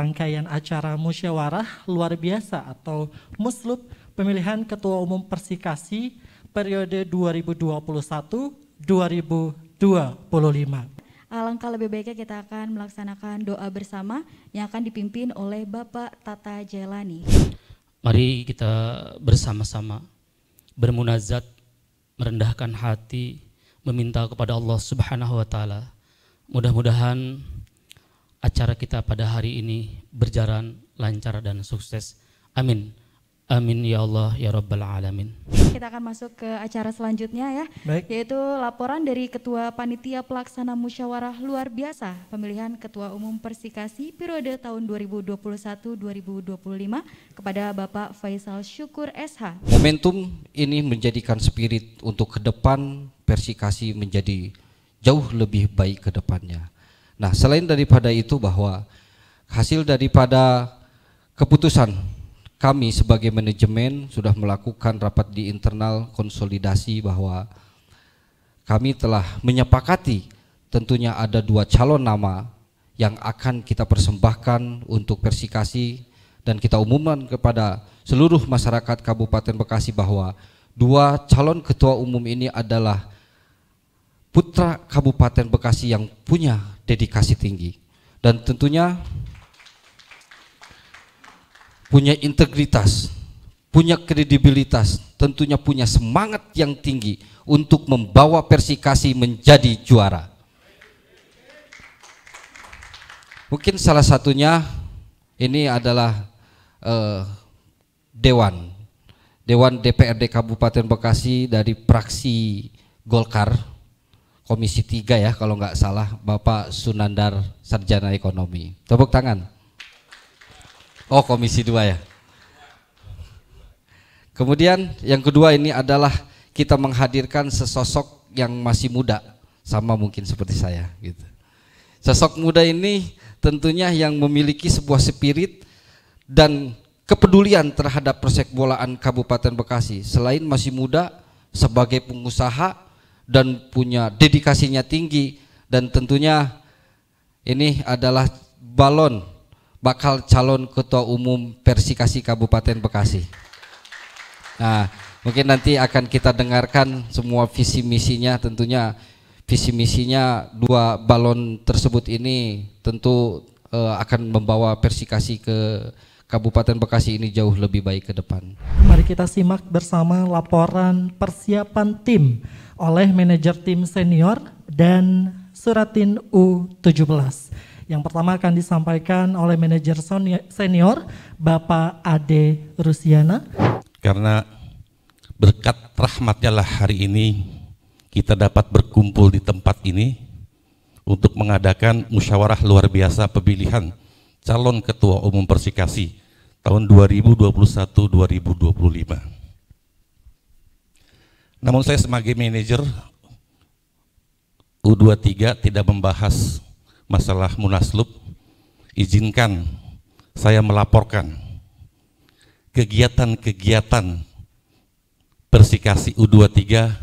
rangkaian acara musyawarah luar biasa atau Muslub pemilihan Ketua Umum Persikasi periode 2021-2025. Alangkah lebih baiknya kita akan melaksanakan doa bersama yang akan dipimpin oleh Bapak Tata Jailani. Mari kita bersama-sama bermunajat, merendahkan hati, meminta kepada Allah Subhanahu wa Ta'ala. Mudah-mudahan acara kita pada hari ini berjalan lancar dan sukses. Amin. Amin ya Allah ya Rabbal Alamin. Kita akan masuk ke acara selanjutnya ya. Baik. Yaitu laporan dari Ketua Panitia Pelaksana Musyawarah Luar Biasa pemilihan Ketua Umum Persikasi periode tahun 2021-2025 kepada Bapak Faisal Syukur SH. Momentum ini menjadikan spirit untuk ke depan Persikasi menjadi jauh lebih baik ke depannya. Nah, selain daripada itu bahwa hasil daripada keputusan kami sebagai manajemen sudah melakukan rapat di internal konsolidasi bahwa kami telah menyepakati tentunya ada 2 calon nama yang akan kita persembahkan untuk Persikasi dan kita umumkan kepada seluruh masyarakat Kabupaten Bekasi bahwa 2 calon ketua umum ini adalah putra Kabupaten Bekasi yang punya dedikasi tinggi dan tentunya punya integritas, punya kredibilitas, tentunya punya semangat yang tinggi untuk membawa Persikasi menjadi juara. Mungkin salah satunya ini adalah Dewan DPRD Kabupaten Bekasi dari fraksi Golkar, Komisi 3 ya kalau nggak salah, Bapak Sunandar Sarjana Ekonomi. Tepuk tangan. Oh, Komisi 2 ya. Kemudian yang kedua ini adalah kita menghadirkan sesosok yang masih muda, sama mungkin seperti saya gitu. Sosok muda ini tentunya yang memiliki sebuah spirit dan kepedulian terhadap persepak bolaan Kabupaten Bekasi. Selain masih muda, sebagai pengusaha dan punya dedikasinya tinggi, dan tentunya ini adalah bakal calon Ketua Umum Persikasi Kabupaten Bekasi. Nah, mungkin nanti akan kita dengarkan semua visi misinya. Tentunya visi misinya 2 balon tersebut ini tentu akan membawa Persikasi ke Kabupaten Bekasi ini jauh lebih baik ke depan. Mari kita simak bersama laporan persiapan tim oleh manajer tim senior dan Suratin U17. Yang pertama akan disampaikan oleh manajer senior Bapak Ade Rusiana. Karena berkat rahmatnya lah hari ini kita dapat berkumpul di tempat ini untuk mengadakan musyawarah luar biasa pemilihan calon Ketua Umum Persikasi tahun 2021-2025. Namun saya sebagai manajer U23 tidak membahas masalah munaslup. Izinkan saya melaporkan kegiatan-kegiatan Persikasi U23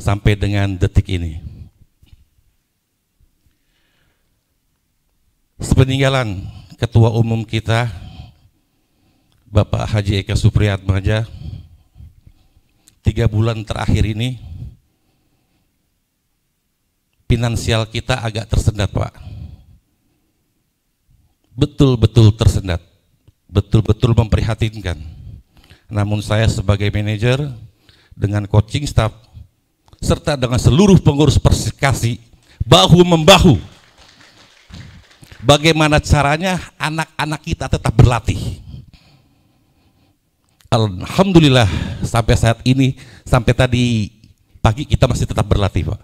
sampai dengan detik ini. Sepeninggalan Ketua Umum kita Bapak Haji Eka Supriyatmaja, 3 bulan terakhir ini finansial kita agak tersendat, Pak. Betul-betul tersendat, betul-betul memprihatinkan. Namun saya sebagai manajer dengan coaching staff serta dengan seluruh pengurus Persikasi bahu-membahu bagaimana caranya anak-anak kita tetap berlatih. Alhamdulillah sampai saat ini, sampai tadi pagi kita masih tetap berlatih, Pak.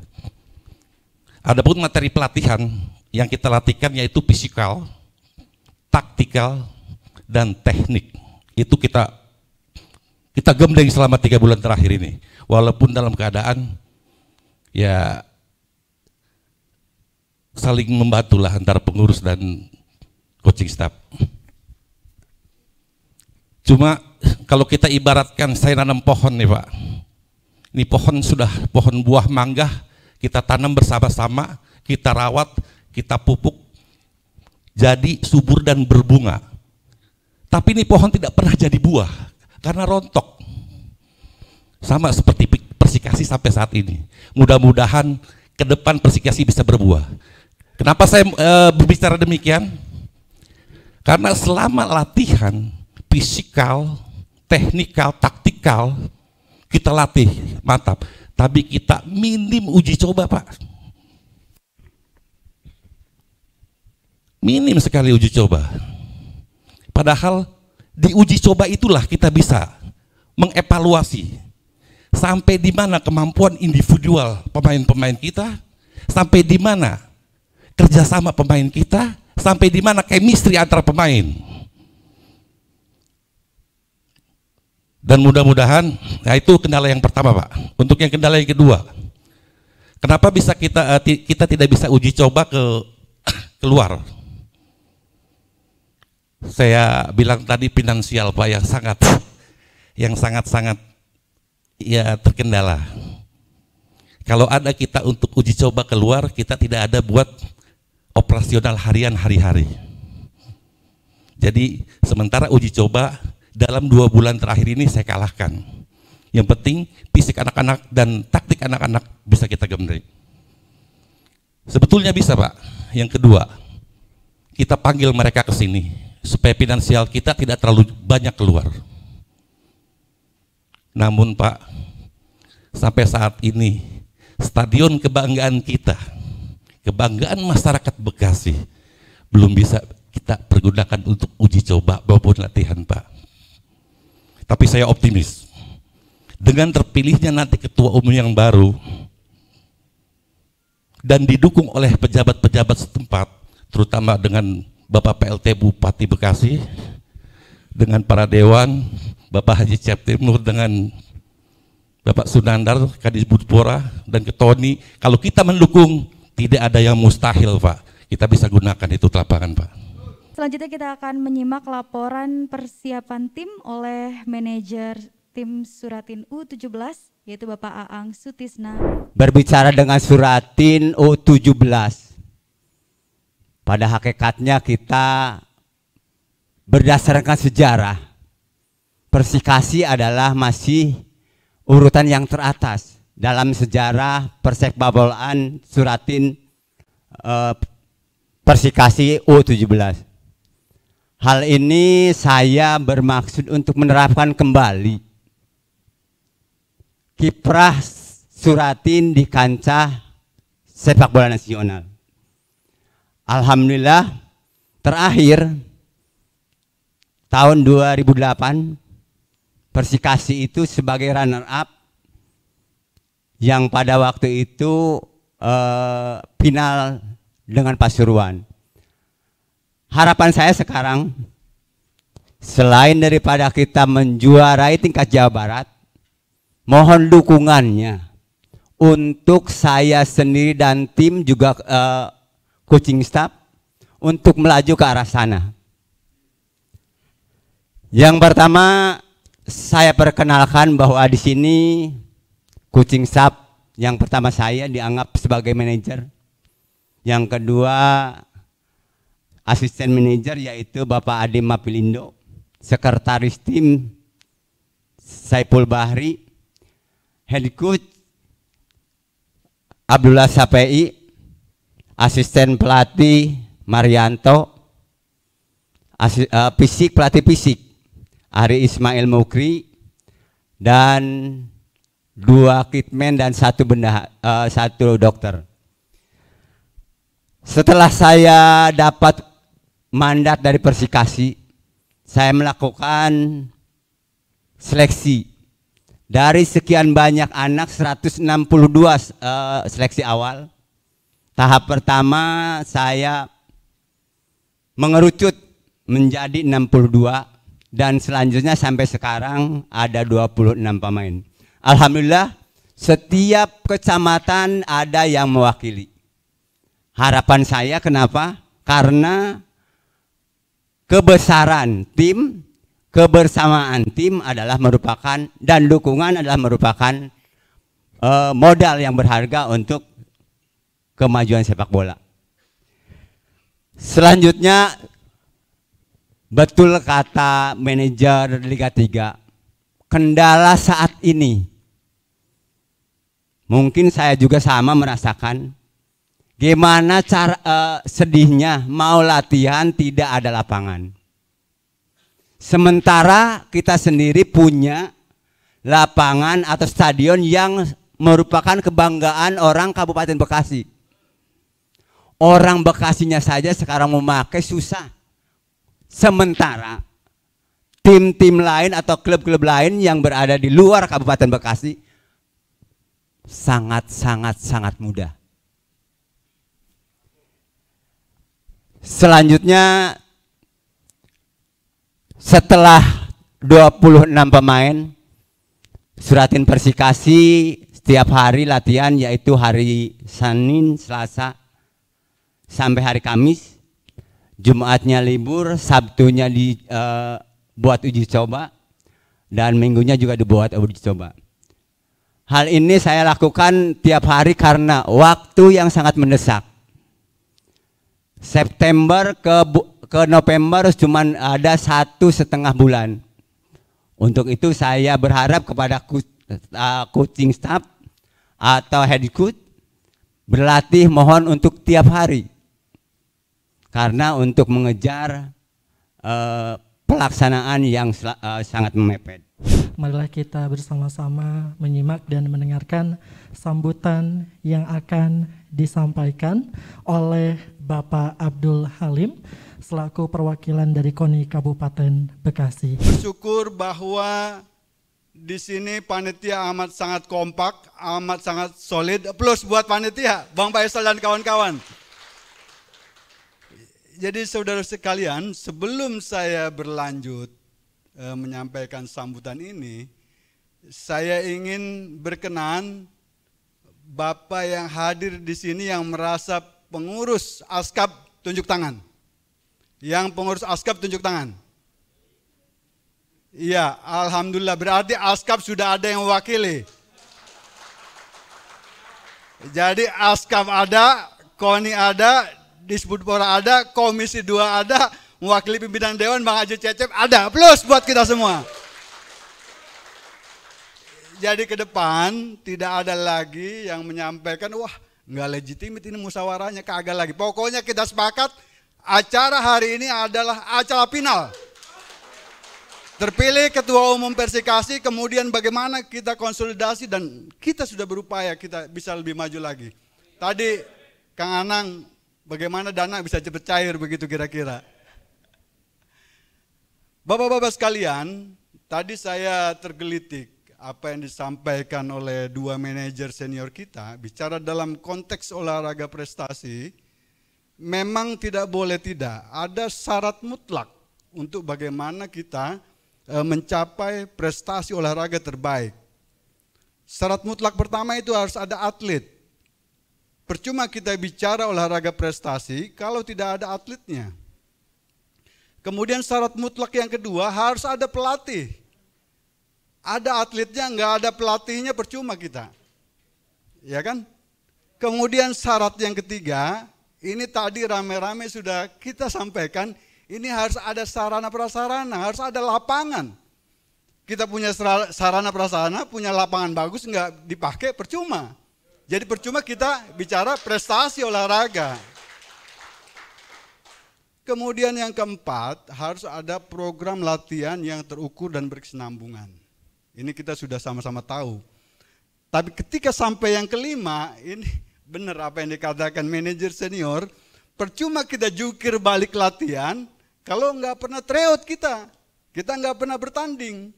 Adapun materi pelatihan yang kita latihkan yaitu fisikal, taktikal, dan teknik. Itu kita gembleng selama 3 bulan terakhir ini. Walaupun dalam keadaan ya saling membantulah antara pengurus dan coaching staff. Cuma kalau kita ibaratkan saya nanam pohon nih, Pak. Ini pohon sudah pohon buah mangga, kita tanam bersama-sama, kita rawat, kita pupuk. jadi subur dan berbunga. Tapi ini pohon tidak pernah jadi buah karena rontok. Sama seperti Persikasi sampai saat ini. Mudah-mudahan ke depan Persikasi bisa berbuah. Kenapa saya berbicara demikian? Karena selama latihan fisikal, teknikal, taktikal, kita latih, mantap. Tapi kita minim uji coba, Pak. Minim sekali uji coba. Padahal di uji coba itulah kita bisa mengevaluasi sampai di mana kemampuan individual pemain-pemain kita, sampai di mana kerjasama pemain kita, sampai di mana chemistry antara pemain. Dan mudah-mudahan, nah itu kendala yang pertama, Pak. Untuk yang kendala yang kedua, kenapa bisa kita tidak bisa uji coba keluar? Saya bilang tadi finansial, Pak, yang sangat ya terkendala. Kalau ada kita untuk uji coba keluar, kita tidak ada buat operasional harian hari-hari. Jadi sementara uji coba dalam 2 bulan terakhir ini saya kalahkan. Yang penting fisik anak-anak dan taktik anak-anak bisa kita gembleng. Sebetulnya bisa, Pak. Yang kedua, kita panggil mereka ke sini supaya finansial kita tidak terlalu banyak keluar. Namun, Pak, sampai saat ini stadion kebanggaan kita, kebanggaan masyarakat Bekasi belum bisa kita pergunakan untuk uji coba maupun latihan, Pak. Tapi saya optimis dengan terpilihnya nanti ketua umum yang baru dan didukung oleh pejabat-pejabat setempat, terutama dengan Bapak PLT Bupati Bekasi, dengan para dewan, Bapak Haji Ciptimur, dengan Bapak Sunandar, Kadis Budpora, dan Ketoni. Kalau kita mendukung, tidak ada yang mustahil, Pak. Kita bisa gunakan itu lapangan, Pak. Selanjutnya kita akan menyimak laporan persiapan tim oleh manajer tim Suratin U17, yaitu Bapak Aang Sutisna. Berbicara dengan Suratin U17, pada hakikatnya kita berdasarkan sejarah, Persikasi adalah masih urutan yang teratas dalam sejarah persekbolaan Suratin Persikasi U17. Hal ini saya bermaksud untuk menerapkan kembali kiprah Suratin di kancah sepak bola nasional. Alhamdulillah, terakhir tahun 2008 Persikasi itu sebagai runner up yang pada waktu itu final dengan Pasuruan. Harapan saya sekarang, selain daripada kita menjuarai tingkat Jawa Barat, mohon dukungannya untuk saya sendiri dan tim juga coaching staff untuk melaju ke arah sana. Yang pertama, saya perkenalkan bahwa di sini coaching staff yang pertama saya dianggap sebagai manajer. Yang kedua, asisten manajer yaitu Bapak Ade Mapilindo, sekretaris tim Saiful Bahri, head coach Abdullah Sapei, asisten pelatih Marianto, pelatih fisik Ari Ismail Mukri, dan 2 kitman dan 1 dokter. Setelah saya dapat mandat dari Persikasi, saya melakukan seleksi dari sekian banyak anak, 162 seleksi awal. Tahap pertama saya mengerucut menjadi 62 dan selanjutnya sampai sekarang ada 26 pemain. Alhamdulillah, setiap kecamatan ada yang mewakili. Harapan saya kenapa? Karena kebesaran tim, kebersamaan tim adalah merupakan, dan dukungan adalah merupakan modal yang berharga untuk kemajuan sepak bola. Selanjutnya, betul kata manajer Liga 3, kendala saat ini, mungkin saya juga sama merasakan, gimana cara sedihnya mau latihan tidak ada lapangan. Sementara kita sendiri punya lapangan atau stadion yang merupakan kebanggaan orang Kabupaten Bekasi. Orang Bekasinya saja sekarang memakai susah. Sementara tim-tim lain atau klub-klub lain yang berada di luar Kabupaten Bekasi sangat mudah. Selanjutnya, setelah 26 pemain, Suratin Persikasi setiap hari latihan, yaitu hari Senin, Selasa, sampai hari Kamis. Jumatnya libur, Sabtunya dibuat uji coba, dan Minggunya juga dibuat uji coba. Hal ini saya lakukan tiap hari karena waktu yang sangat mendesak. September ke November cuman ada 1,5 bulan. Untuk itu saya berharap kepada coaching staff atau head coach berlatih mohon untuk tiap hari. Karena untuk mengejar pelaksanaan yang sangat mepet. Marilah kita bersama-sama menyimak dan mendengarkan sambutan yang akan disampaikan oleh Bapak Abdul Halim selaku perwakilan dari KONI Kabupaten Bekasi. Bersyukur bahwa di sini panitia amat sangat kompak, amat sangat solid. Plus buat panitia, Bang Faisal dan kawan-kawan. Jadi saudara sekalian, sebelum saya berlanjut menyampaikan sambutan ini, saya ingin berkenan Bapak yang hadir di sini yang merasa pengurus Askab tunjuk tangan. Yang pengurus Askab tunjuk tangan. Iya, alhamdulillah, berarti Askab sudah ada yang mewakili. Jadi Askab ada, KONI ada, Disputpora ada, Komisi 2 ada, mewakili pimpinan Dewan Bang Haji Cecep ada, plus buat kita semua. Jadi ke depan tidak ada lagi yang menyampaikan, wah nggak legitimit ini musyawarahnya, kagak lagi. Pokoknya kita sepakat acara hari ini adalah acara final. Terpilih Ketua Umum Persikasi, kemudian bagaimana kita konsolidasi dan kita sudah berupaya kita bisa lebih maju lagi. Tadi Kang Anang, bagaimana dana bisa cepat cair begitu kira-kira. Bapak-bapak sekalian, tadi saya tergelitik apa yang disampaikan oleh dua manajer senior kita, bicara dalam konteks olahraga prestasi, memang tidak boleh tidak, ada syarat mutlak untuk bagaimana kita mencapai prestasi olahraga terbaik. Syarat mutlak pertama itu harus ada atlet. Percuma kita bicara olahraga prestasi kalau tidak ada atletnya. Kemudian syarat mutlak yang kedua harus ada pelatih. Ada atletnya, nggak ada pelatihnya, percuma kita. Ya kan? Kemudian syarat yang ketiga, ini tadi rame-rame sudah kita sampaikan, ini harus ada sarana prasarana, harus ada lapangan. Kita punya sarana prasarana, punya lapangan bagus, nggak dipakai, percuma. Jadi percuma kita bicara prestasi olahraga. Kemudian yang keempat, harus ada program latihan yang terukur dan berkesinambungan. Ini kita sudah sama-sama tahu. Tapi ketika sampai yang kelima, ini benar apa yang dikatakan manajer senior, percuma kita jukir balik latihan, kalau nggak pernah tryout kita nggak pernah bertanding.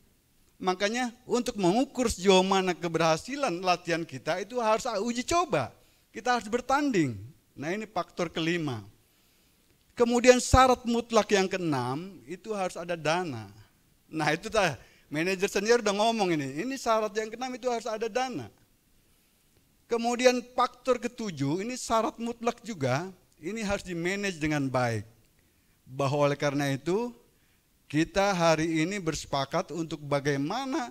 Makanya untuk mengukur sejauh mana keberhasilan latihan kita itu harus uji coba. Kita harus bertanding. Nah ini faktor kelima. Kemudian syarat mutlak yang keenam itu harus ada dana. Nah itu manajer senior udah ngomong ini syarat yang keenam itu harus ada dana. Kemudian faktor ketujuh ini syarat mutlak juga, ini harus dimanage dengan baik. Bahwa oleh karena itu kita hari ini bersepakat untuk bagaimana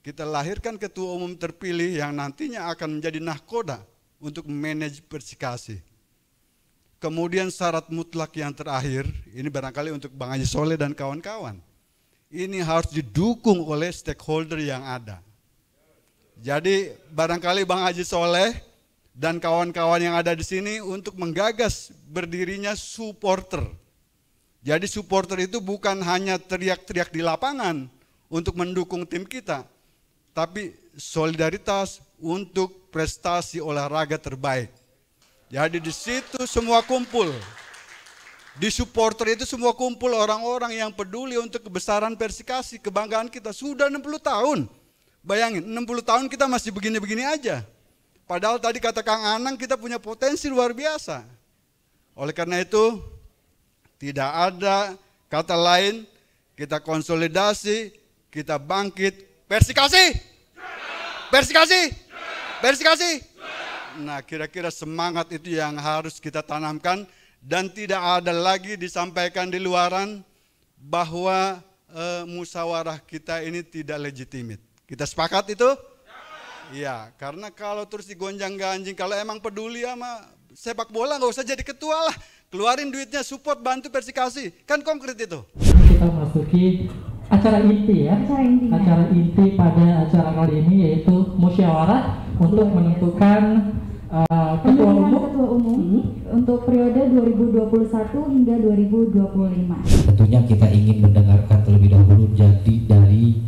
kita lahirkan ketua umum terpilih yang nantinya akan menjadi nahkoda untuk manage Persikasi. Kemudian syarat mutlak yang terakhir, ini barangkali untuk Bang Haji Soleh dan kawan-kawan. Ini harus didukung oleh stakeholder yang ada. Jadi barangkali Bang Haji Soleh dan kawan-kawan yang ada di sini untuk menggagas berdirinya supporter. Jadi supporter itu bukan hanya teriak-teriak di lapangan untuk mendukung tim kita, tapi solidaritas untuk prestasi olahraga terbaik. Jadi di situ semua kumpul. Di supporter itu semua kumpul orang-orang yang peduli untuk kebesaran Persikasi, kebanggaan kita. Sudah 60 tahun. Bayangin, 60 tahun kita masih begini-begini aja. Padahal tadi kata Kang Anang, kita punya potensi luar biasa. Oleh karena itu, tidak ada kata lain, kita konsolidasi, kita bangkit. Persikasi! Persikasi! Persikasi! Nah, kira-kira semangat itu yang harus kita tanamkan, dan tidak ada lagi disampaikan di luaran bahwa musyawarah kita ini tidak legitimit. Kita sepakat itu? Iya, karena kalau terus digonjang-ganjing, kalau emang peduli sama sepak bola nggak usah jadi ketua lah, keluarin duitnya, support, bantu Persikasi, kan konkret itu. Kita masuki acara inti ya, acara inti pada acara kali ini yaitu musyawarah untuk menentukan ketua umum untuk periode 2021 hingga 2025. Tentunya kita ingin mendengarkan terlebih dahulu dari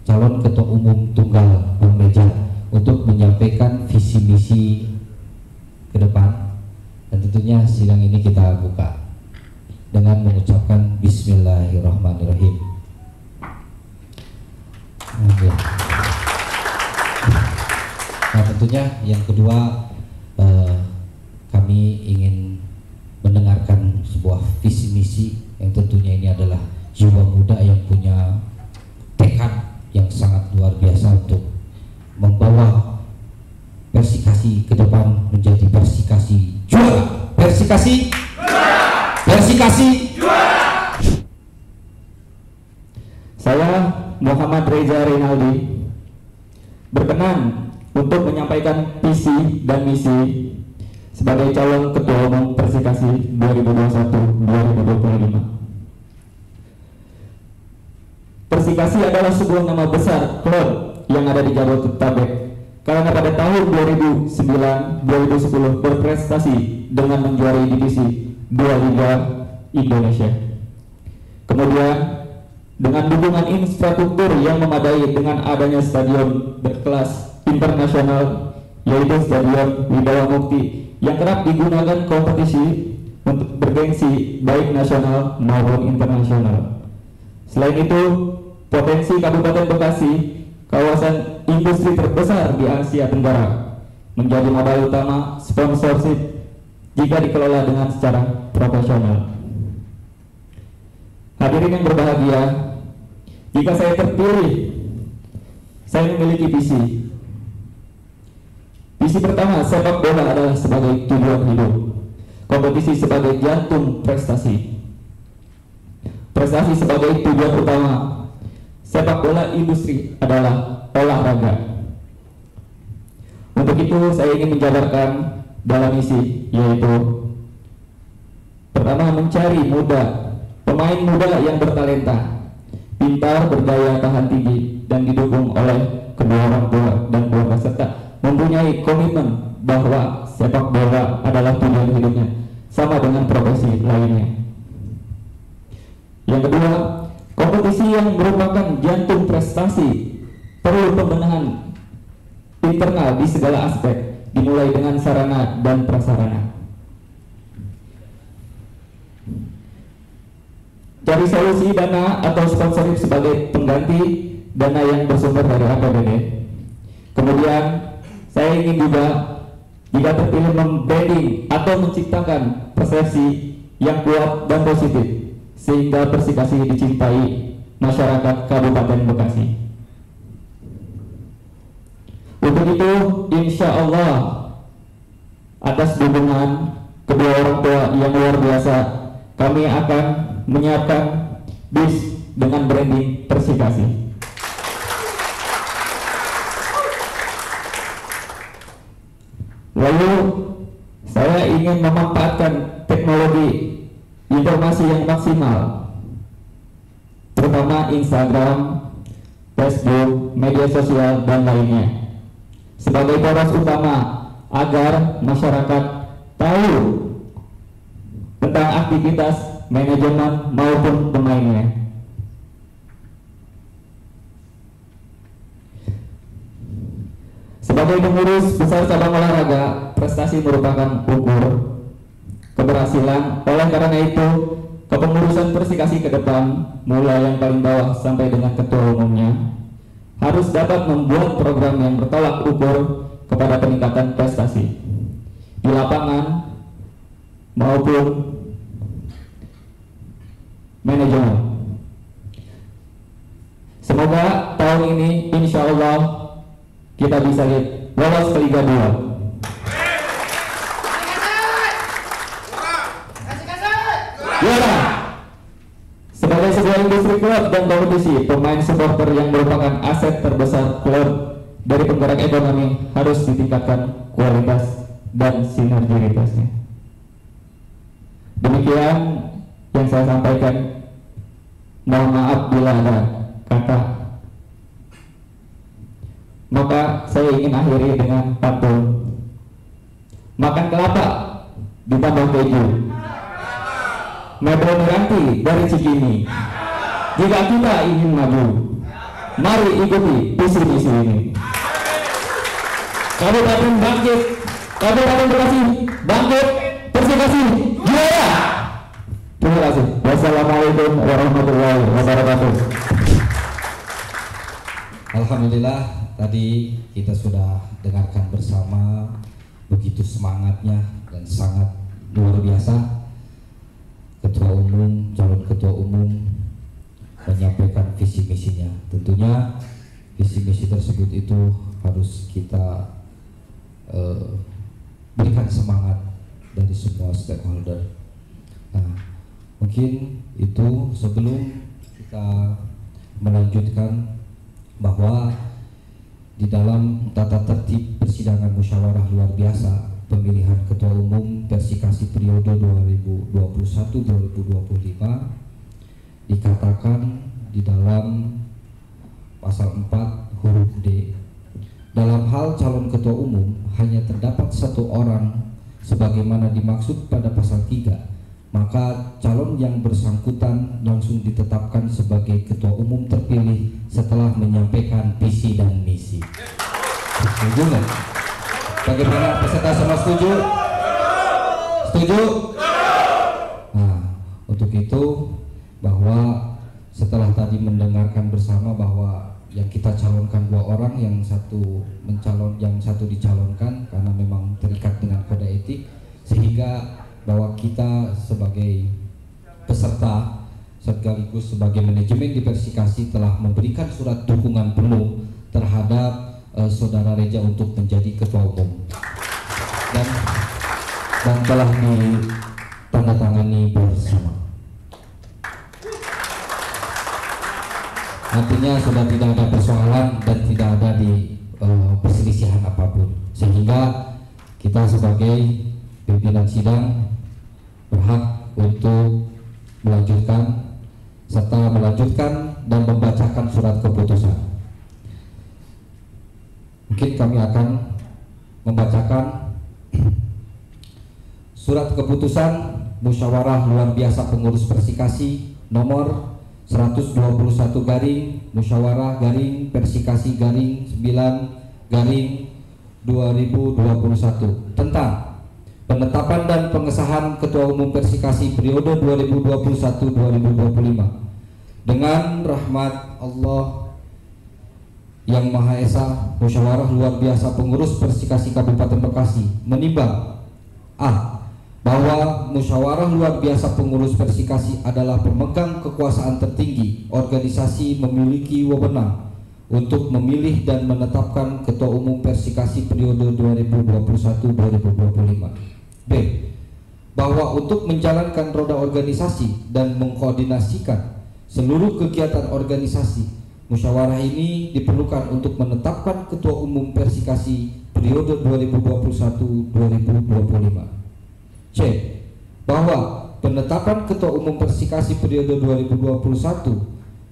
calon ketua umum tunggal Bang Reja untuk menyampaikan visi misi ke depan, dan tentunya sidang ini kita buka dengan mengucapkan Bismillahirrahmanirrahim. Nah, tentunya yang kedua, kami ingin mendengarkan sebuah visi misi yang tentunya ini adalah jiwa muda yang punya tekad yang sangat luar biasa untuk membawa Persikasi ke depan menjadi Persikasi juara. Persikasi juara. Persikasi juara. Saya Muhammad Reza Rinaldi berkenan untuk menyampaikan visi dan misi sebagai calon ketua umum Persikasi 2021-2025. Persikasi adalah sebuah nama besar klub yang ada di Jabodetabek, karena pada tahun 2009-2010 berprestasi dengan menjuarai divisi 2 Liga Indonesia. Kemudian dengan dukungan infrastruktur yang memadai dengan adanya stadion berkelas internasional yaitu Stadion Wibawa Mukti yang kerap digunakan kompetisi untuk bergengsi baik nasional maupun internasional. Selain itu, potensi Kabupaten Bekasi, kawasan industri terbesar di Asia Tenggara, menjadi modal utama sponsorship jika dikelola dengan secara profesional. Hadirin yang berbahagia, jika saya terpilih, saya memiliki visi. Visi pertama, sepak bola adalah sebagai tujuan hidup, kompetisi sebagai jantung prestasi, prestasi sebagai tujuan utama, sepak bola industri adalah olahraga. Untuk itu saya ingin menjabarkan dalam misi, yaitu pertama, mencari pemain muda yang bertalenta, pintar, berdaya tahan tinggi, dan didukung oleh kedua orang tua dan keluarga, serta mempunyai komitmen bahwa sepak bola adalah tujuan hidupnya, sama dengan profesi lainnya. Yang kedua, kompetisi yang merupakan jantung prestasi perlu pembenahan internal di segala aspek, dimulai dengan sarana dan prasarana. Cari solusi dana atau sponsorship sebagai pengganti dana yang bersumber dari APBD. Kemudian saya ingin juga jika terpilih membranding atau menciptakan persepsi yang kuat dan positif sehingga Persikasi dicintai masyarakat Kabupaten Bekasi. Untuk itu, insya Allah atas dukungan kedua orang tua yang luar biasa, kami akan menyiapkan bis dengan branding Persikasi. Lalu saya ingin memanfaatkan teknologi informasi yang maksimal, terutama Instagram, Facebook, media sosial, dan lainnya, sebagai poros utama agar masyarakat tahu tentang aktivitas manajemen maupun pemainnya. Sebagai pengurus besar cabang olahraga, prestasi merupakan ukur keberhasilan. Oleh karena itu, kepengurusan Persikasi ke depan, mulai yang paling bawah sampai dengan ketua umumnya, harus dapat membuat program yang bertolak ukur kepada peningkatan prestasi di lapangan maupun manajemen. Semoga tahun ini insya Allah kita bisa lolos ke Liga 2. Ya, sebagai sebuah industri klub dan kompetisi, pemain supporter yang merupakan aset terbesar klub dari penggerak ekonomi harus ditingkatkan kualitas dan sinergitasnya. Demikian yang saya sampaikan. Mohon maaf bila ada kata. Maka saya ingin akhiri dengan pantun. Makan kelapa ditambah keju, mebel meranti dari Cikini. Jika kita ingin maju, mari ikuti visi misi ini. Kabupaten bangkit, Kabupaten Bekasi bangkit, Persikasi juara. Terima kasih. Wassalamualaikum warahmatullahi wabarakatuh. Alhamdulillah, tadi kita sudah dengarkan bersama begitu semangatnya dan sangat luar biasa ketua umum, calon ketua umum menyampaikan visi misinya. Tentunya visi misi tersebut itu harus kita berikan semangat dari semua stakeholder. Nah, mungkin itu sebelum kita melanjutkan bahwa di dalam tata tertib persidangan musyawarah luar biasa pemilihan ketua umum Persikasi periode 2021-2025 dikatakan di dalam pasal 4 huruf D, dalam hal calon ketua umum hanya terdapat satu orang sebagaimana dimaksud pada pasal 3, maka calon yang bersangkutan langsung ditetapkan sebagai ketua umum terpilih setelah menyampaikan visi dan misi. Setuju nggak? Bagaimana peserta semua setuju? Setuju? Nah, untuk itu bahwa setelah tadi mendengarkan bersama bahwa yang kita calonkan 2 orang, yang satu dicalonkan karena memang terikat dengan kode etik, sehingga bahwa kita sebagai peserta sekaligus sebagai manajemen di Persikasi telah memberikan surat dukungan penuh terhadap Saudara Reja untuk menjadi ketua umum dan telah ditandatangani bersama. Nantinya sudah tidak ada persoalan dan tidak ada di perselisihan apapun, sehingga kita sebagai pimpinan sidang berhak untuk melanjutkan dan membacakan surat keputusan. Mungkin kami akan membacakan surat keputusan musyawarah luar biasa pengurus Persikasi nomor 121 garing musyawarah garing Persikasi garing 9 garing 2021 tentang penetapan dan pengesahan Ketua Umum Persikasi periode 2021-2025. Dengan rahmat Allah yang Maha Esa, musyawarah luar biasa pengurus Persikasi Kabupaten Bekasi menimbang bahwa musyawarah luar biasa pengurus Persikasi adalah pemegang kekuasaan tertinggi. Organisasi memiliki wewenang untuk memilih dan menetapkan Ketua Umum Persikasi periode 2021-2025. B. Bahwa untuk menjalankan roda organisasi dan mengkoordinasikan seluruh kegiatan organisasi, musyawarah ini diperlukan untuk menetapkan Ketua Umum Persikasi periode 2021-2025. C. bahwa penetapan Ketua Umum Persikasi periode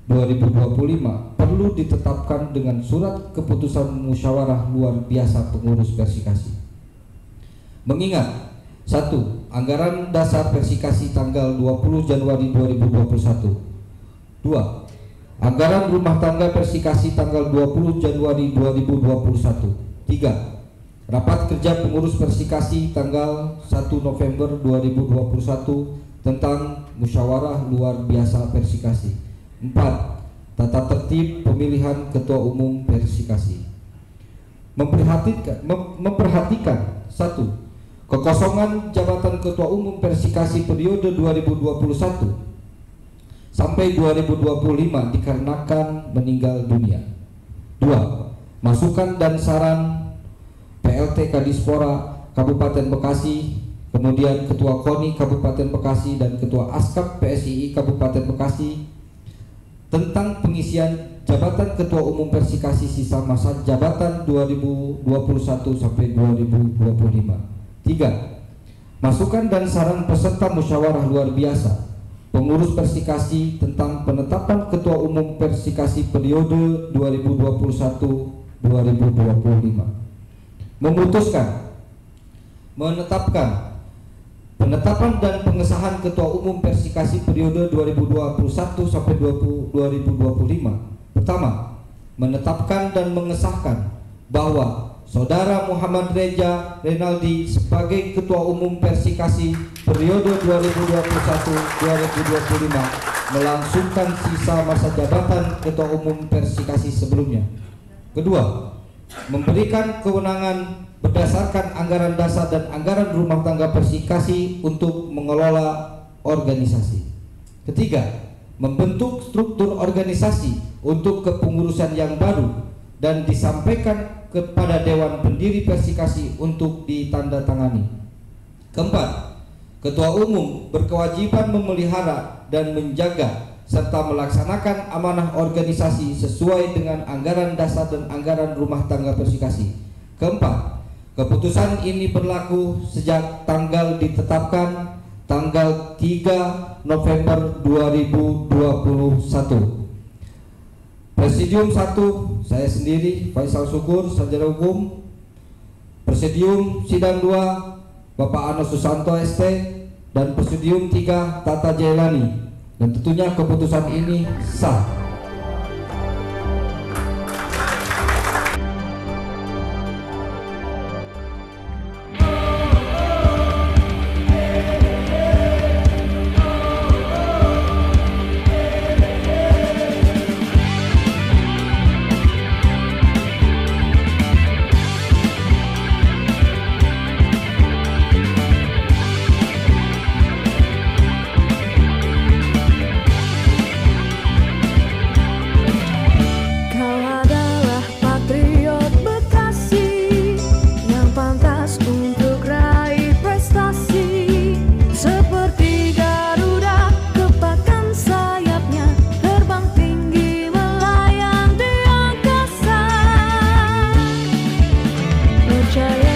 2021-2025 perlu ditetapkan dengan surat keputusan musyawarah luar biasa pengurus Persikasi. Mengingat 1. Anggaran dasar Persikasi tanggal 20 Januari 2021. 2. Anggaran rumah tangga Persikasi tanggal 20 Januari 2021. 3. Rapat kerja pengurus Persikasi tanggal 1 November 2021 tentang musyawarah luar biasa Persikasi. 4. Tata tertib pemilihan Ketua Umum Persikasi. Memperhatikan 1. Kekosongan jabatan Ketua Umum Persikasi periode 2021 sampai 2025 dikarenakan meninggal dunia. 2. Masukan dan saran PLT Kadispora Kabupaten Bekasi, kemudian Ketua KONI Kabupaten Bekasi dan Ketua ASKAP PSII Kabupaten Bekasi tentang pengisian jabatan Ketua Umum Persikasi sisa masa jabatan 2021 sampai 2025. 3. Masukan dan saran peserta musyawarah luar biasa pengurus Persikasi tentang penetapan Ketua Umum Persikasi periode 2021-2025. Memutuskan menetapkan penetapan dan pengesahan Ketua Umum Persikasi periode 2021 sampai 2025. Pertama, menetapkan dan mengesahkan bahwa Saudara Muhammad Reja Renaldi sebagai Ketua Umum Persikasi periode 2021-2025 melangsungkan sisa masa jabatan Ketua Umum Persikasi sebelumnya. Kedua, memberikan kewenangan berdasarkan anggaran dasar dan anggaran rumah tangga Persikasi untuk mengelola organisasi. Ketiga, membentuk struktur organisasi untuk kepengurusan yang baru dan disampaikan kepada Dewan Pendiri Persikasi untuk ditandatangani. Keempat, Ketua Umum berkewajiban memelihara dan menjaga serta melaksanakan amanah organisasi sesuai dengan anggaran dasar dan anggaran rumah tangga Persikasi. Keempat, keputusan ini berlaku sejak tanggal ditetapkan tanggal 3 November 2021. Presidium 1, saya sendiri Faisal Syukur, sarjana hukum. Presidium Sidang 2, Bapak Ano Susanto ST, dan Presidium 3, Tata Jailani. Dan tentunya keputusan ini sah. Percaya